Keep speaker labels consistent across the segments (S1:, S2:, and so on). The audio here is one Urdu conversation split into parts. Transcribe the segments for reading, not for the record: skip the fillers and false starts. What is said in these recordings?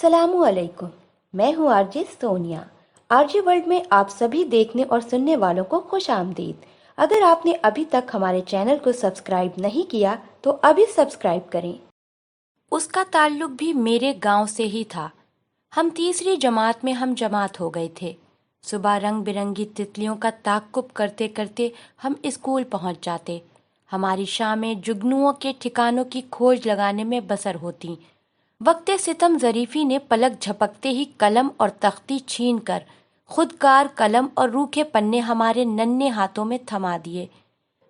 S1: السلام علیکم، میں ہوں آرجے سونیا۔ آرجے ورلڈ میں آپ سبھی دیکھنے اور سننے والوں کو خوش آمدید۔ اگر آپ نے ابھی تک ہمارے چینل کو سبسکرائب نہیں کیا تو ابھی سبسکرائب کریں۔
S2: اس کا تعلق بھی میرے گاؤں سے ہی تھا۔ ہم تیسری جماعت میں ہم جماعت ہو گئے تھے۔ صبح رنگ برنگی تتلیوں کا تعاقب کرتے کرتے ہم اسکول پہنچ جاتے۔ ہماری شامیں جگنوؤں کے ٹھکانوں کی کھوج لگانے میں بسر ہوتی۔ وقت ستم ظریفی نے پلک جھپکتے ہی قلم اور تختی چھین کر خودکار قلم اور روکھے پنے ہمارے ننھے ہاتھوں میں تھما دیے۔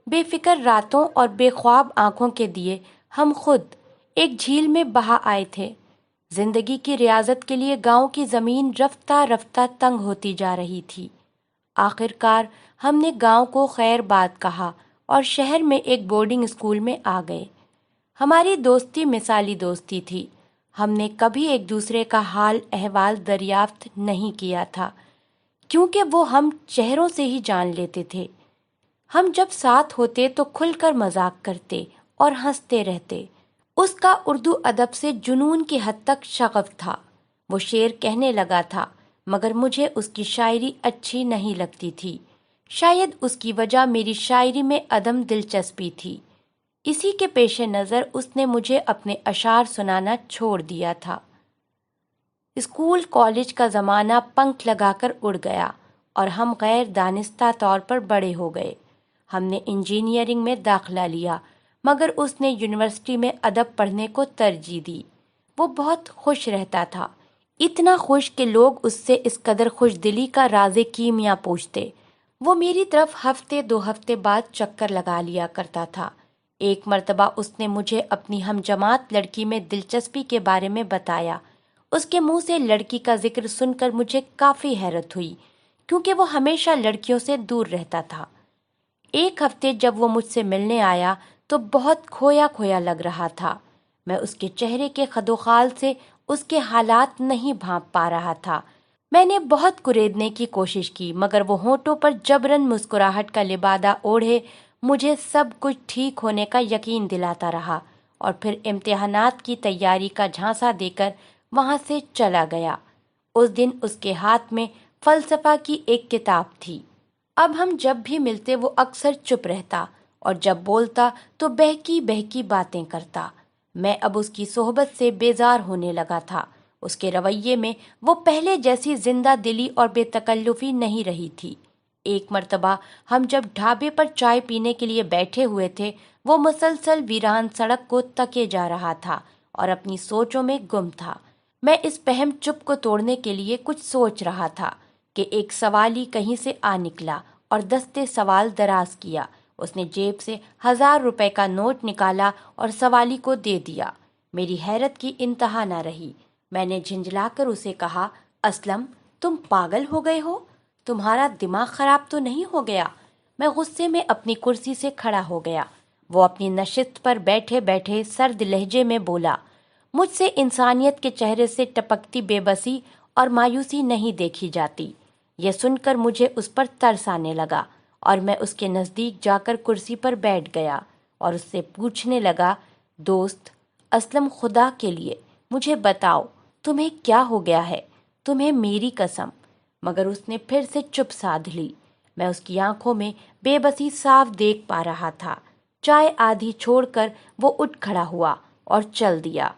S2: بے فکر راتوں اور بے خواب آنکھوں کے دیے ہم خود ایک جھیل میں بہا آئے تھے۔ زندگی کی ریاضت کے لیے گاؤں کی زمین رفتہ رفتہ تنگ ہوتی جا رہی تھی۔ آخر کار ہم نے گاؤں کو خیر باد کہا اور شہر میں ایک بورڈنگ اسکول میں آ گئے۔ ہماری دوستی مثالی دوستی تھی۔ ہم نے کبھی ایک دوسرے کا حال احوال دریافت نہیں کیا تھا، کیونکہ وہ ہم چہروں سے ہی جان لیتے تھے۔ ہم جب ساتھ ہوتے تو کھل کر مذاق کرتے اور ہنستے رہتے۔ اس کا اردو ادب سے جنون کی حد تک شغف تھا۔ وہ شعر کہنے لگا تھا، مگر مجھے اس کی شاعری اچھی نہیں لگتی تھی۔ شاید اس کی وجہ میری شاعری میں عدم دلچسپی تھی۔ اسی کے پیش نظر اس نے مجھے اپنے اشعار سنانا چھوڑ دیا تھا۔ اسکول کالج کا زمانہ پنکھ لگا کر اڑ گیا اور ہم غیر دانستہ طور پر بڑے ہو گئے۔ ہم نے انجینئرنگ میں داخلہ لیا، مگر اس نے یونیورسٹی میں ادب پڑھنے کو ترجیح دی۔ وہ بہت خوش رہتا تھا، اتنا خوش کہ لوگ اس سے اس قدر خوش دلی کا راز کیمیا پوچھتے۔ وہ میری طرف ہفتے 2 ہفتے بعد چکر لگا لیا کرتا تھا۔ ایک مرتبہ اس نے مجھے اپنی ہم جماعت لڑکی میں دلچسپی کے بارے میں بتایا۔ اس کے منہ سے لڑکی کا ذکر سن کر مجھے کافی حیرت ہوئی، کیونکہ وہ ہمیشہ لڑکیوں سے دور رہتا تھا۔ ایک ہفتے جب وہ مجھ سے ملنے آیا تو بہت کھویا کھویا لگ رہا تھا۔ میں اس کے چہرے کے خدوخال سے اس کے حالات نہیں بھانپ پا رہا تھا۔ میں نے بہت کریدنے کی کوشش کی، مگر وہ ہونٹوں پر جبراً مسکراہٹ کا لبادہ اوڑھے مجھے سب کچھ ٹھیک ہونے کا یقین دلاتا رہا، اور پھر امتحانات کی تیاری کا جھانسا دے کر وہاں سے چلا گیا۔ اس دن اس کے ہاتھ میں فلسفہ کی ایک کتاب تھی۔ اب ہم جب بھی ملتے وہ اکثر چپ رہتا اور جب بولتا تو بہکی بہکی باتیں کرتا۔ میں اب اس کی صحبت سے بیزار ہونے لگا تھا۔ اس کے رویے میں وہ پہلے جیسی زندہ دلی اور بے تکلفی نہیں رہی تھی۔ ایک مرتبہ ہم جب ڈھابے پر چائے پینے کے لیے بیٹھے ہوئے تھے، وہ مسلسل ویران سڑک کو تکے جا رہا تھا اور اپنی سوچوں میں گم تھا۔ میں اس پہم چپ کو توڑنے کے لیے کچھ سوچ رہا تھا کہ ایک سوالی کہیں سے آ نکلا اور دستے سوال دراز کیا۔ اس نے جیب سے 1000 روپے کا نوٹ نکالا اور سوالی کو دے دیا۔ میری حیرت کی انتہا نہ رہی۔ میں نے جھنجھلا کر اسے کہا، اسلم، تم پاگل ہو گئے ہو؟ تمہارا دماغ خراب تو نہیں ہو گیا؟ میں غصے میں اپنی کرسی سے کھڑا ہو گیا۔ وہ اپنی نشست پر بیٹھے بیٹھے سرد لہجے میں بولا، مجھ سے انسانیت کے چہرے سے ٹپکتی بے بسی اور مایوسی نہیں دیکھی جاتی۔ یہ سن کر مجھے اس پر ترس آنے لگا اور میں اس کے نزدیک جا کر کرسی پر بیٹھ گیا اور اس سے پوچھنے لگا، دوست اسلم، خدا کے لیے مجھے بتاؤ تمہیں کیا ہو گیا ہے؟ تمہیں میری قسم۔ مگر اس نے پھر سے چپ سادھ لی۔ میں اس کی آنکھوں میں بے بسی صاف دیکھ پا رہا تھا۔ چائے آدھی چھوڑ کر وہ اٹھ کھڑا ہوا اور چل دیا۔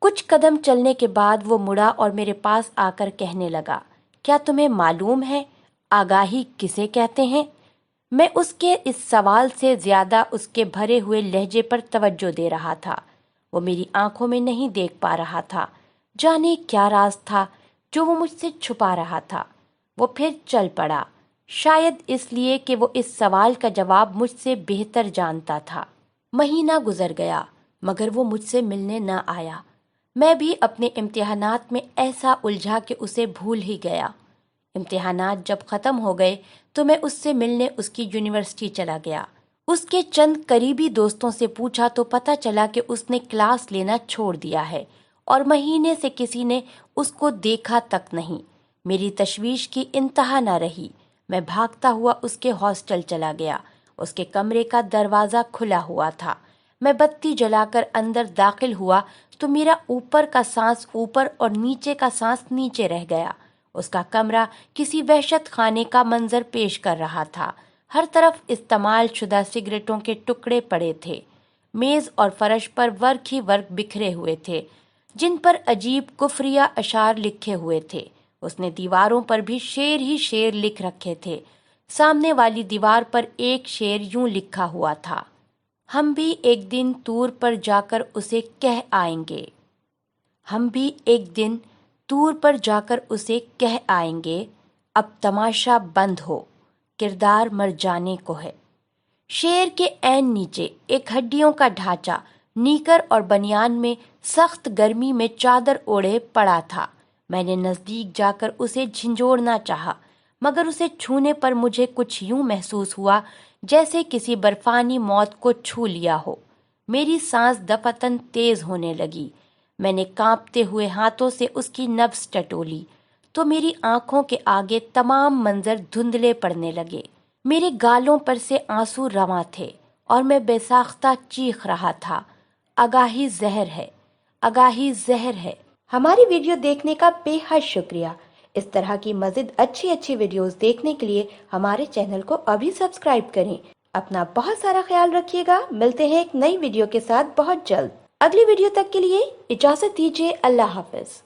S2: کچھ قدم چلنے کے بعد وہ مڑا اور میرے پاس آ کر کہنے لگا، کیا تمہیں معلوم ہے آگاہی کسے کہتے ہیں؟ میں اس کے اس سوال سے زیادہ اس کے بھرے ہوئے لہجے پر توجہ دے رہا تھا۔ وہ میری آنکھوں میں نہیں دیکھ پا رہا تھا۔ جانے کیا راز تھا جو وہ مجھ سے چھپا رہا تھا۔ وہ پھر چل پڑا، شاید اس لیے کہ وہ اس سوال کا جواب مجھ سے بہتر جانتا تھا۔ مہینہ گزر گیا مگر وہ مجھ سے ملنے نہ آیا۔ میں بھی اپنے امتحانات میں ایسا الجھا کہ اسے بھول ہی گیا۔ امتحانات جب ختم ہو گئے تو میں اس سے ملنے اس کی یونیورسٹی چلا گیا۔ اس کے چند قریبی دوستوں سے پوچھا تو پتہ چلا کہ اس نے کلاس لینا چھوڑ دیا ہے اور مہینے سے کسی نے اس کو دیکھا تک نہیں۔ میری تشویش کی انتہا نہ رہی۔ میں بھاگتا ہوا اس کے ہاسٹل چلا گیا۔ اس کے کمرے کا دروازہ کھلا ہوا تھا۔ میں بتی جلا کر اندر داخل ہوا تو میرا اوپر کا سانس اوپر اور نیچے کا سانس نیچے رہ گیا۔ اس کا کمرہ کسی وحشت خانے کا منظر پیش کر رہا تھا۔ ہر طرف استعمال شدہ سگریٹوں کے ٹکڑے پڑے تھے۔ میز اور فرش پر ورق ہی ورق بکھرے ہوئے تھے جن پر عجیب کفریہ اشعار لکھے ہوئے تھے۔ اس نے دیواروں پر بھی شعر ہی شعر لکھ رکھے تھے۔ سامنے والی دیوار پر ایک شعر یوں لکھا ہوا تھا: ہم بھی ایک دن طور پر جا کر اسے کہہ آئیں گے، ہم بھی ایک دن طور پر جا کر اسے کہہ آئیں گے، اب تماشا بند ہو، کردار مر جانے کو ہے۔ شعر کے عین نیچے ایک ہڈیوں کا ڈھانچہ نیکر اور بنیان میں سخت گرمی میں چادر اوڑھے پڑا تھا۔ میں نے نزدیک جا کر اسے جھنجھوڑنا چاہا، مگر اسے چھونے پر مجھے کچھ یوں محسوس ہوا جیسے کسی برفانی موت کو چھو لیا ہو۔ میری سانس دفعتاً تیز ہونے لگی۔ میں نے کانپتے ہوئے ہاتھوں سے اس کی نبض ٹٹولی تو میری آنکھوں کے آگے تمام منظر دھندلے پڑنے لگے۔ میرے گالوں پر سے آنسو رواں تھے اور میں بے ساختہ چیخ رہا تھا: آگاہی زہر ہے، آگاہی زہر ہے۔
S1: ہماری ویڈیو دیکھنے کا بے حد شکریہ۔ اس طرح کی مزید اچھی ویڈیوز دیکھنے کے لیے ہمارے چینل کو ابھی سبسکرائب کریں۔ اپنا بہت سارا خیال رکھیے گا۔ ملتے ہیں ایک نئی ویڈیو کے ساتھ بہت جلد۔ اگلی ویڈیو تک کے لیے اجازت دیجیے۔ اللہ حافظ۔